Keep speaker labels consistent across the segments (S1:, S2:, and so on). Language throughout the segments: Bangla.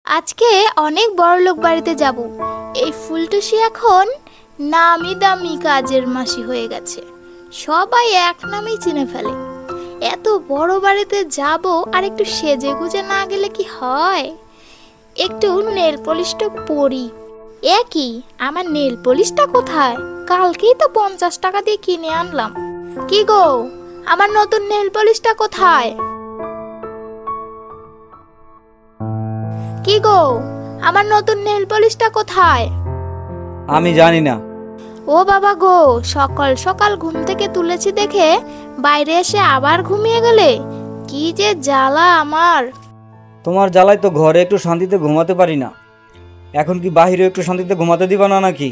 S1: আজকে অনেক বড়লোক বাড়িতে যাব। এই ফুলটুসি এখন নামি দামি কাজের মাসি হয়ে গেছে, সবাই এক নামেই চিনে ফেলে। এত বড় বাড়িতে যাব আর একটু সেজে গুজে না গেলে কি হয়? একটু নেল পলিশটা পরি। এ কি, আমার নেল পলিশটা কোথায়? কালকেই তো 50 টাকা দিয়ে কিনে আনলাম। কি গো, আমার নতুন নেল পলিশটা কোথায়? কি গো, আমার নতুন নেল পলিশটা কোথায়?
S2: আমি জানি না।
S1: ও বাবা গো, সকাল সকাল ঘুম থেকে তুলেছি দেখে বাইরে এসে আবার ঘুমিয়ে গেলে। কি যে জ্বালা আমার।
S2: তোমার জ্বালায় তো ঘরে একটু শান্তিতে ঘুমাতে পারি না। এখন কি বাহিরে একটু শান্তিতে ঘুমাতে দিবা না নাকি?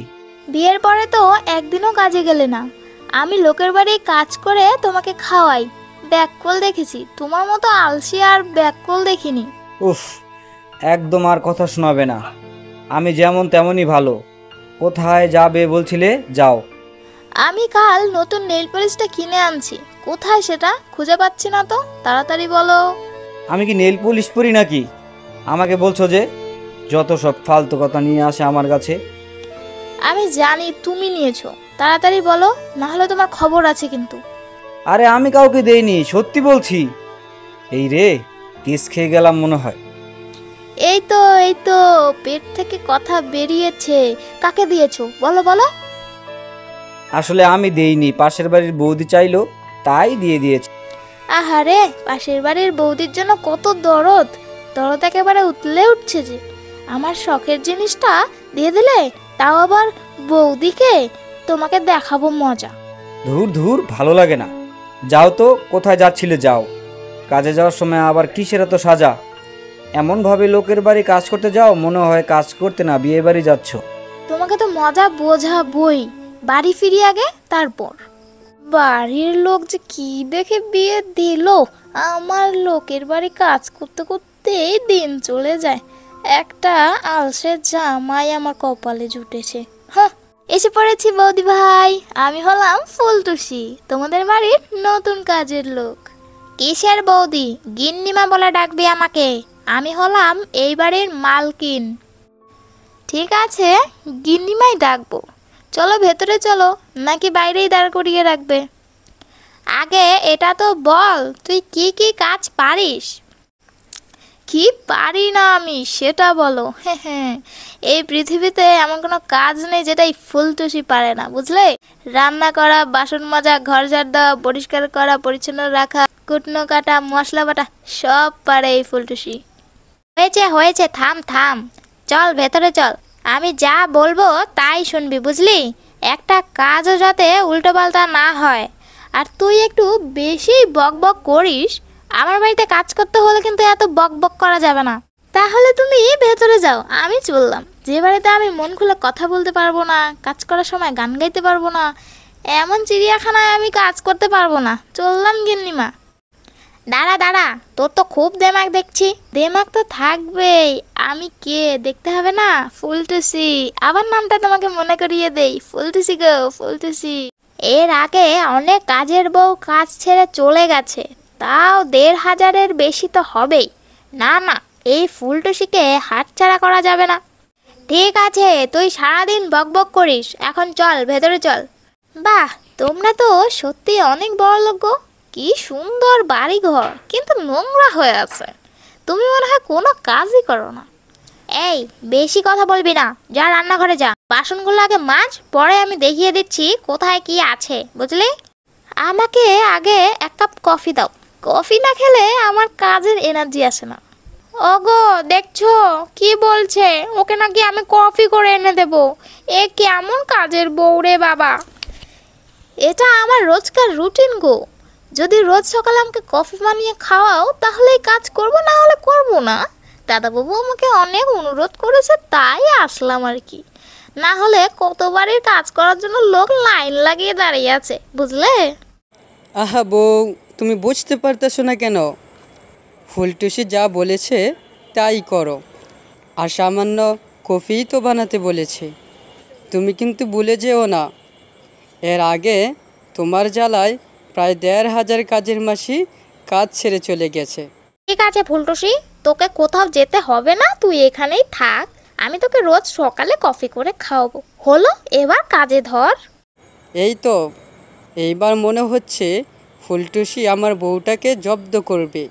S1: বিয়ের পরে তো একদিনও কাজে গেলে না। আমি লোকের বাড়ি কাজ করে তোমাকে খাওয়াই, ব্যাককল দেখেছি, তোমার মতো আলসি আর ব্যাককল দেখিনি।
S2: উফ, একদম আর কথা শোনাবে না। আমি যেমন তেমনই ভালো। কোথায় যাবে বলছিলে? যাও।
S1: আমি কাল নতুন নেল পলিশটা কিনে আনছি, কোথায় সেটা খুঁজে পাচ্ছি না তো, তাড়াতাড়ি বলো।
S2: আমি কি নেল পলিশ পরি নাকি? আমাকে বলছো যে? যত সব ফালতু কথা নিয়ে আসে আমার কাছে।
S1: আমি জানি তুমি নিয়েছো, তাড়াতাড়ি বলো, না হলে তোমার খবর আছে কিন্তু।
S2: আরে আমি কাউকে দেইনি, সত্যি বলছি। এই রে, কেস খেয়ে গেলাম মনে হয়।
S1: এই তো পেট থেকে কথা বেরিয়েছে। কাকে দিয়েছো বলো বলো।
S2: আসলে আমি দেইনি, পাশের বাড়ির বৌদি চাইলো তাই দিয়ে দিয়েছি।
S1: আহারে, পাশের বাড়ির বৌদির জন্য কত দরদ। দরদ একেবারে উতলে উঠছে যে। আমার শখের জিনিসটা দিয়ে দিলে, তাও আবার বৌদিকে। তোমাকে দেখাবো মজা।
S2: ধুর ধুর, ভালো লাগে না। যাও তো, কোথায় যাচ্ছিলে যাও। কাজে যাওয়ার সময় আবার কিসের এত সাজা? এমনভাবে লোকের বাড়ি কাজ করতে যাও মনে হয় কাজ করতে না বিয়ে বাড়ি যাচ্ছ।
S1: তোমাকে তো মজা বোঝাবই, বাড়ি ফিরি আগে তারপর। বাড়ির লোক যে কি দেখে বিয়ে দিল। আমার লোকের বাড়ি কাজ করতে করতেই দিন চলে যায়। একটা আলসের জামাই আমার কপালে জুটেছে। হ্যাঁ, এসে পড়েছি বৌদি ভাই। আমি হলাম ফুলটুসি, তোমাদের বাড়ির নতুন কাজের লোক। কিসের বৌদি? গিন্নিমা বলে ডাকবি আমাকে। আমি হলাম এই বাড়ির মালকিন। ঠিক আছে, গিন্নিমাই ডাকবো। চলো ভেতরে চলো, নাকি বাইরেই দাঁড় করিয়ে রাখবে? আগে এটা তো বল, তুই কি কি কাজ পারিস? কি পারি না আমি সেটা বলো। হ্যাঁ হ্যাঁ, এই পৃথিবীতে এমন কোনো কাজ নেই যেটা এই ফুলটুসি পারে না, বুঝলে? রান্না করা, বাসন মাজা, ঘর ঝাড় দেওয়া, পরিষ্কার করা, পরিচ্ছন্ন রাখা, কুটনো কাটা, মশলা বাটা, সব পারে এই ফুলটুসি। হয়েছে হয়েছে, থাম থাম, চল ভেতরে চল। আমি যা বলবো তাই শুনবি, বুঝলি? একটা কাজও যাতে উল্টোপাল্টা না হয়। আর তুই একটু বেশি বক বক করিস। আমার বাড়িতে কাজ করতে হলে কিন্তু এত বক বক করা যাবে না। তাহলে তুমি ভেতরে যাও, আমি চললাম। যে বাড়িতে আমি মন খুলে কথা বলতে পারবো না, কাজ করার সময় গান গাইতে পারবো না, এমন চিড়িয়াখানায় আমি কাজ করতে পারবো না। চললাম গিন্নিমা। দাঁড়া দাঁড়া, তোর তো খুব দেমাক দেখছি। দেমাক তো থাকবেই, আমি কে দেখতে হবে না? ফুলটুসি। আবার নামটা তোমাকে মনে করিয়ে দেই, ফুলটুসি গো, ফুলটুসি। এর আগে অনেক কাজের বউ কাজ ছেড়ে চলে গেছে, তাও 1500-এর বেশি তো হবেই। না না, এই ফুলটুসিকে হাতছাড়া করা যাবে না। ঠিক আছে, তুই সারাদিন বক বক করিস, এখন চল ভেতরে চল। বাহ, তোমরা তো সত্যি অনেক বড় লোক গো। কি সুন্দর বাড়ি ঘর, কিন্তু নোংরা হয়ে আছে। তুমি মনে হয় কোনো কাজই করো না। এই, বেশি কথা বলবি না, যা রান্নাঘরে যা, বাসনগুলো আগে মাজ, পরে আমি দেখিয়ে দিচ্ছি কোথায় কি আছে, বুঝলি? আমাকে আগে 1 কাপ কফি দাও। কফি না খেলে আমার কাজের এনার্জি আসে না। ওগো, দেখছো কি বলছে? ওকে নাকি আমি কফি করে এনে দেব। এ কেমন কাজের বউ রে বাবা! এটা আমার রোজকার রুটিন গো। যদি রোজ সকালে আমাকে কফি বানিয়ে খাওয়াও তাহলেই কাজ করব, না হলে করব না। দাদাবাবু আমাকে অনেক অনুরোধ করেছে তাই আসলাম আর কি। না হলে কতবারই কাজ করার জন্য লোক লাইন লাগিয়ে দাঁড়িয়ে আছে, বুঝলে?
S3: আহা বউ, তুমি বুঝতে পারতেছো না কেন? ফুলটুসি যা বলেছে তাই করো। আর সামান্য কফিই তো বানাতে বলেছে। তুমি কিন্তু ভুলে যেও না, এর আগে তোমার জ্বালায় প্রায় 1500 কাজের মাসি কাজ ছেড়ে চলে গেছে।
S1: ঠিক আছে ফুলটুসি, তোকে কোথাও যেতে হবে না, তুই এখানেই থাক। আমি তোকে রোজ সকালে কফি করে খাওয়াবো। হলো, এবার কাজে ধর।
S3: এই তো, এইবার মনে হচ্ছে ফুলটুসি আমার বউটাকে জব্দ করবে।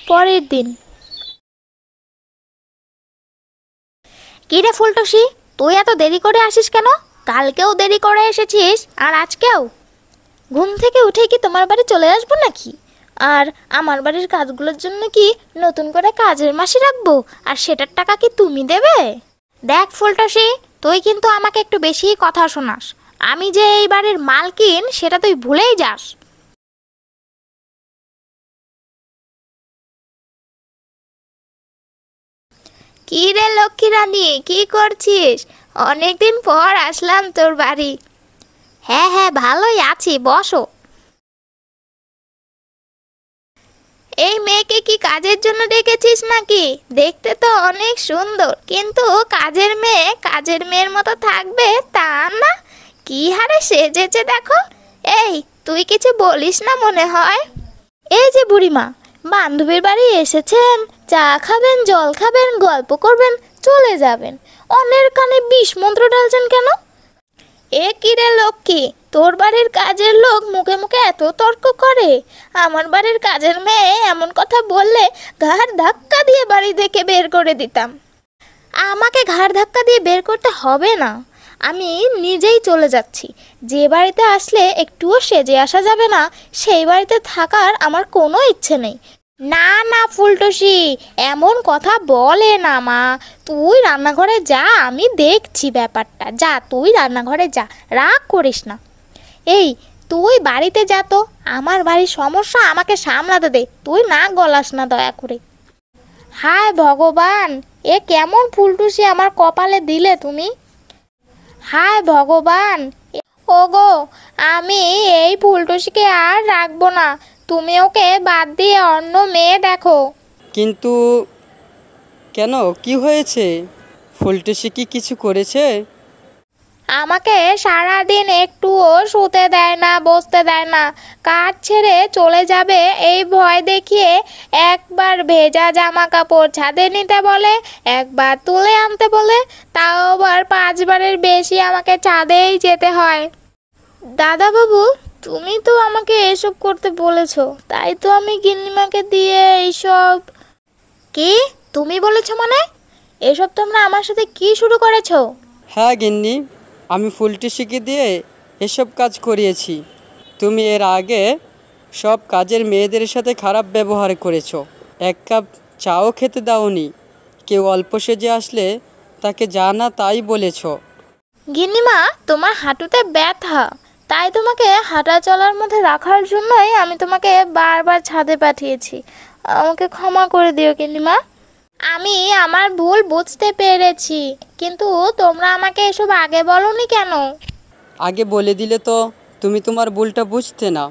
S1: পরের দিন। কি রে ফুলটুসি, তুই এত দেরি করে আসিস কেন? কালকেও দেরি করে এসেছিস আর আজকেও। ঘুম থেকে উঠে কি তোমার বাড়ি চলে আসবো নাকি? আর আমার বাড়ির কাজগুলোর জন্য কি নতুন করে কাজের মাসি রাখবো? আর সেটার টাকা কি তুমি দেবে? দেখ ফুলটুসি, তুই কিন্তু আমাকে একটু বেশিই কথা শোনাস। আমি যে এই বাড়ির মালকিন সেটা তুই ভুলেই যাস। কি রে লক্ষ্মী রানী, কি করছিস? অনেকদিন পর আসলাম তোর বাড়ি। হ্যাঁ হ্যাঁ, ভালোই আছি, বসো। এই মেয়েকে কি কাজের জন্য ডেকেছিস নাকি? দেখতে তো অনেক সুন্দর, কিন্তু কাজের মেয়ের মতো থাকবে তা না। কি হারে সেজেছে দেখো। এই, তুই কিছু বলিস না মনে হয়। এই যে বুড়িমা, বান্ধবীর বাড়ি এসেছেন, চা খাবেন, জল খাবেন, গল্প করবেন, চলে যাবেন। অন্যের কানে বিষ মন্ত্র ঢালছেন কেন? এ কি রে লক্ষ্মী, তোর বাড়ির কাজের লোক মুখে মুখে এত তর্ক করে? আমার বাড়ির কাজের মেয়ে এমন কথা বললে ঘাড় ধাক্কা দিয়ে বাড়ি থেকে বের করে দিতাম। আমাকে ঘাড় ধাক্কা দিয়ে বের করতে হবে না, আমি নিজেই চলে যাচ্ছি। যে বাড়িতে আসলে একটুও সেজে আসা যাবে না, সেই বাড়িতে থাকার আমার কোনো ইচ্ছে নেই। না না ফুলটুসি, এমন কথা বলে না মা। তুই রান্নাঘরে যা, আমি দেখছি ব্যাপারটা। যা, তুই রান্নাঘরে যা, রাগ করিস না। এই, তুই বাড়িতে যা তো, আমার বাড়ির সমস্যা আমাকে সামলাতে দে, তুই না গলাস না দয়া করে। হায় ভগবান, এ কেমন ফুলটুসি আমার কপালে দিলে তুমি? হায় ভগবান, ওগো, আমি এই ফুলটুসিকে আর রাখবো না। তুমি ওকে বাদ দিয়ে অন্য মেয়ে দেখো।
S3: কিন্তু কেন, কি হয়েছে? ফুলটুসি কি কিছু করেছে?
S1: আমাকে সারাদিন একটুও শুতে দেয় না, বসতে দেয় না। কাজ ছেড়ে চলে যাবে এই ভয় দেখিয়ে একবার ভেজা জামা কাপড় ছাদে নিতে বলে, একবার তুলে আনতে বলে, তাও আবার 5 বারের বেশি আমাকে ছাদেই যেতে হয়। দাদা বাবু, তুমি তো আমাকে এসব করতে বলেছো, তাই তো আমি গিন্নিমাকে দিয়ে এইসব। কি তুমি বলেছো মানে? এসব তোমরা আমার সাথে কি শুরু করেছো?
S3: হ্যাঁ গিন্নি, আমি ফুলটুসিকে দিয়ে এসব কাজ করিয়েছি। তুমি এর আগে সব কাজের মেয়েদের সাথে খারাপ ব্যবহার করেছো। 1 কাপ চাও খেতে দাওনি। কেউ অল্প সেজে আসলে তাকে যা না তাই বলেছো।
S1: গিন্নিমা, তোমার হাঁটুতে ব্যথা, তাই তোমাকে হাঁটা চলার মধ্যে রাখার জন্যই আমি তোমাকে বারবার ছাদে পাঠিয়েছি। আমাকে ক্ষমা করে দিও গিন্নিমা। আমি আমার ভুল বুঝতে পেরেছি, কিন্তু তোমরা আমাকে এসব আগে বলনি কেন?
S3: আগে বলে দিলে তো তুমি তোমার ভুলটা বুঝতে না।